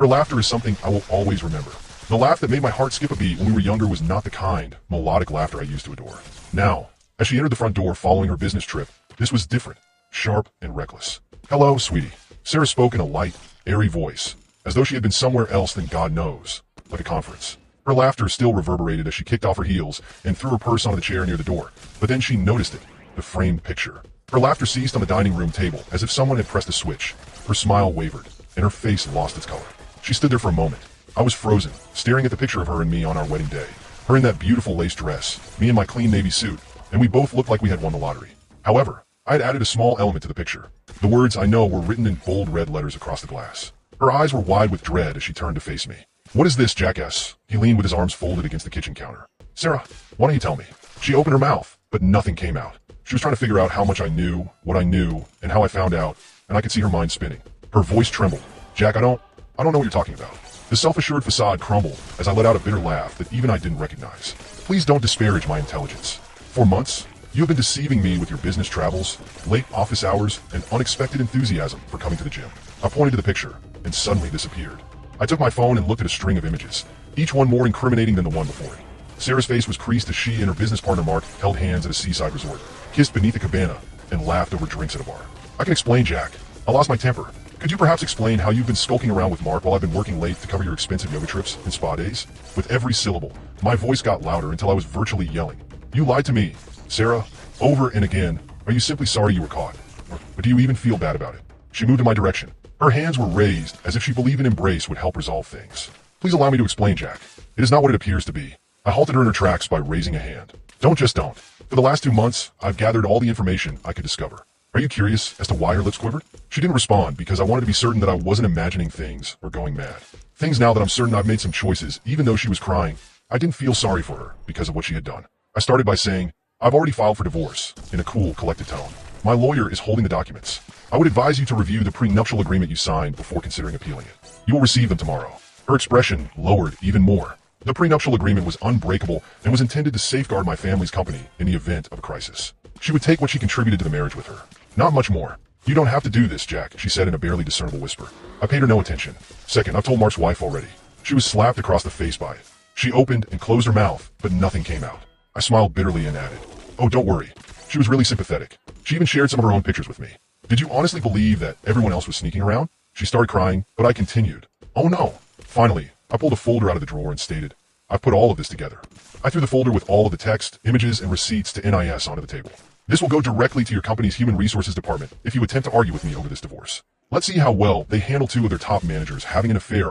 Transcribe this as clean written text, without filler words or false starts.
Her laughter is something I will always remember. The laugh that made my heart skip a beat when we were younger was not the kind, melodic laughter I used to adore. Now, as she entered the front door following her business trip, this was different, sharp and reckless. "Hello, sweetie." Sarah spoke in a light, airy voice, as though she had been somewhere else than God knows, like a conference. Her laughter still reverberated as she kicked off her heels and threw her purse onto the chair near the door, but then she noticed it, the framed picture. Her laughter ceased on the dining room table, as if someone had pressed a switch. Her smile wavered, and her face lost its color. She stood there for a moment. I was frozen, staring at the picture of her and me on our wedding day. Her in that beautiful lace dress, me in my clean navy suit, and we both looked like we had won the lottery. However, I had added a small element to the picture. The words I know were written in bold red letters across the glass. Her eyes were wide with dread as she turned to face me. "What is this, jackass?" He leaned with his arms folded against the kitchen counter. "Sarah, why don't you tell me?" She opened her mouth, but nothing came out. She was trying to figure out how much I knew, what I knew, and how I found out, and I could see her mind spinning. Her voice trembled. "Jack, I don't know what you're talking about." The self-assured facade crumbled as I let out a bitter laugh that even I didn't recognize. "Please don't disparage my intelligence. For months, you have been deceiving me with your business travels, late office hours, and unexpected enthusiasm for coming to the gym." I pointed to the picture, and suddenly disappeared. I took my phone and looked at a string of images, each one more incriminating than the one before it. Sarah's face was creased as she and her business partner Mark held hands at a seaside resort, kissed beneath a cabana, and laughed over drinks at a bar. "I can explain, Jack. I lost my temper. Could you perhaps explain how you've been skulking around with Mark while I've been working late to cover your expensive yoga trips and spa days?" With every syllable, my voice got louder until I was virtually yelling. "You lied to me, Sarah, over and again. Are you simply sorry you were caught? Or do you even feel bad about it?" She moved in my direction. Her hands were raised as if she believed an embrace would help resolve things. "Please allow me to explain, Jack. It is not what it appears to be." I halted her in her tracks by raising a hand. Don't. For the last 2 months, I've gathered all the information I could discover. Are you curious as to why her lips quivered? She didn't respond because I wanted to be certain that I wasn't imagining things or going mad. Things now that I'm certain I've made some choices, even though she was crying. I didn't feel sorry for her because of what she had done. I started by saying, "I've already filed for divorce," in a cool, collected tone. "My lawyer is holding the documents. I would advise you to review the prenuptial agreement you signed before considering appealing it. You will receive them tomorrow." Her expression lowered even more. The prenuptial agreement was unbreakable and was intended to safeguard my family's company in the event of a crisis. She would take what she contributed to the marriage with her. Not much more. "You don't have to do this, Jack," she said in a barely discernible whisper. I paid her no attention. "Second, I've told Mark's wife already." She was slapped across the face by it. She opened and closed her mouth, but nothing came out. I smiled bitterly and added, "Oh, don't worry." She was really sympathetic. She even shared some of her own pictures with me. "Did you honestly believe that everyone else was sneaking around?" She started crying, but I continued. "Oh no." Finally, I pulled a folder out of the drawer and stated, "I've put all of this together." I threw the folder with all of the text, images, and receipts to NIS onto the table. "This will go directly to your company's human resources department if you attempt to argue with me over this divorce. Let's see how well they handle 2 of their top managers having an affair